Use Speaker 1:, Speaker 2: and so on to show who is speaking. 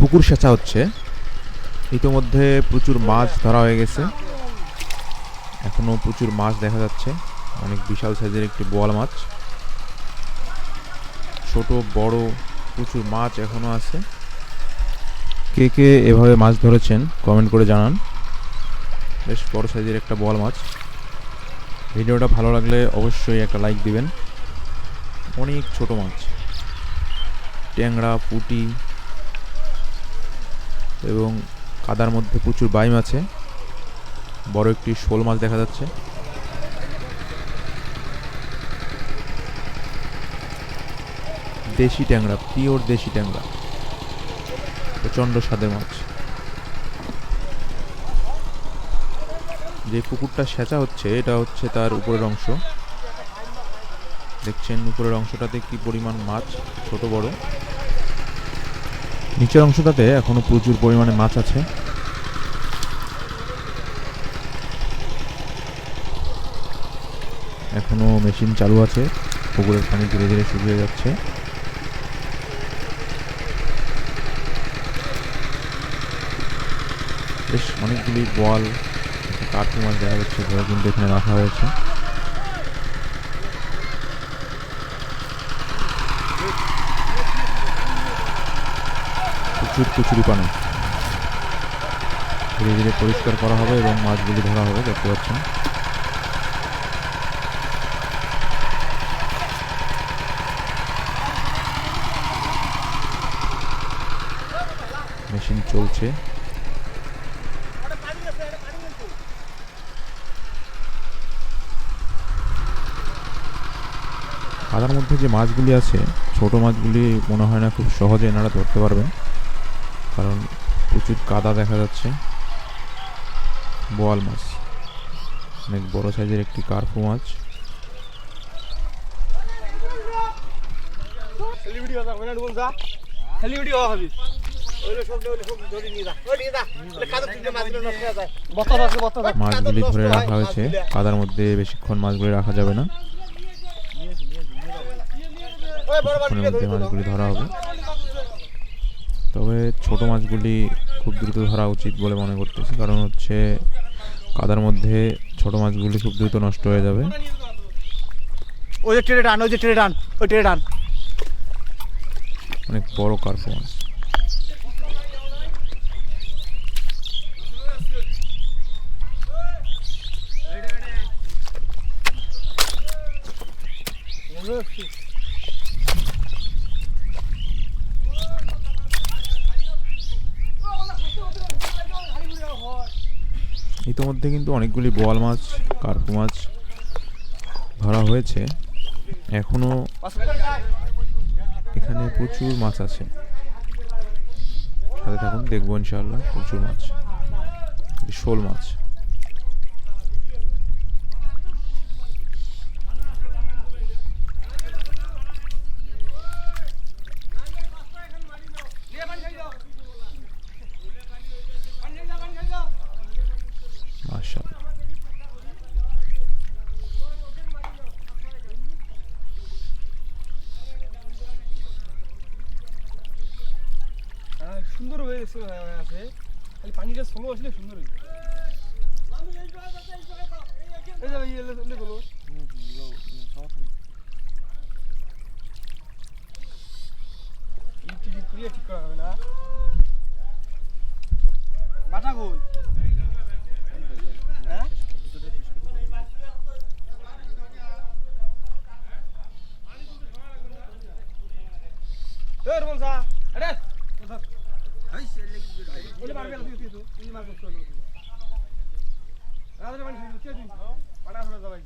Speaker 1: পুকুর সেচা হচ্ছে। ইতোমধ্যে প্রচুর মাছ ধরা হয়ে গেছে, এখনো প্রচুর মাছ দেখা যাচ্ছে। অনেক বিশাল সাইজের একটি বোয়াল মাছ, ছোট বড় প্রচুর মাছ এখনো আছে। কে কে এভাবে মাছ ধরেছেন কমেন্ট করে জানান। বেশ বড় সাইজের একটা বোয়াল মাছ। ভিডিওটা ভালো লাগলে অবশ্যই একটা লাইক দিবেন। অনেক ছোট মাছ, ট্যাংরা, পুঁটি এবং কাদার মধ্যে প্রচুর বাইম আছে। বড় একটি শোল মাছ দেখা যাচ্ছে। দেশি ট্যাংরা, পিওর দেশি ট্যাংরা, প্রচণ্ড স্বাদের মাছ। যে পুকুরটা সেচা হচ্ছে এটা হচ্ছে তার উপরের অংশ। দেখছেন উপরের অংশটাতে কি পরিমাণ মাছ, ছোট বড়। নিচের অংশটাতে এখনো প্রচুর পরিমাণে মাছ আছে। এখনো মেশিন চালু আছে, পুকুরের পানি ধীরে ধীরে শুকিয়ে যাচ্ছে। বেশ অনেকগুলি বোয়াল, কার্পু মাছ দেখা যাচ্ছে, ধরে কিন্তু এখানে রাখা হয়েছে। প্রচুর কচুরিপানা। ধীরে ধীরে পরিষ্কার করা হবে এবং মাছগুলি ধরা হবে, দেখতে পাচ্ছেন। মেশিন চলছে। কাদার মধ্যে যে মাছগুলি আছে, ছোট মাছগুলি মনে হয় না খুব সহজে এনারা ধরতে পারবেন, কারণ প্রচুর কাদা দেখা যাচ্ছে। বোয়াল মাছ, অনেক বড় সাইজের একটি কার্পু মাছ। মাছগুলি ধরে রাখা হয়েছে কাদার মধ্যে, বেশিক্ষণ মাছগুলি রাখা যাবে না, মধ্যে মাছগুলি ধরা হবে। তবে ছোট মাছগুলি খুব দ্রুত ধরা উচিত বলে মনে করতেছি, কারণ হচ্ছে কাদার মধ্যে ছোট মাছগুলি খুব দ্রুত নষ্ট হয়ে যাবে।
Speaker 2: ওই যে টেনে টান, ওই যে টেনে টান, ওই টেনে টান।
Speaker 1: অনেক বড় কার্পু মাছ। ইতিমধ্যে কিন্তু অনেকগুলি বোয়াল মাছ, কার্পু মাছ ধরা হয়েছে। এখনো এখানে প্রচুর মাছ আছে, সাথে থাকুন, দেখবো ইনশাআল্লাহ। প্রচুর মাছ, শোল মাছ। মাশাআল্লাহ,
Speaker 2: সুন্দর হয়েছে, পানিটা স্লো আসলে সুন্দর হয়েছে। ঠিক করা হবে না। বাটা কই? হ্যাঁ, আরে ওলে মারবে না, তুই মারবে। রাজা বাড়ি পাড়া হলো ভাই।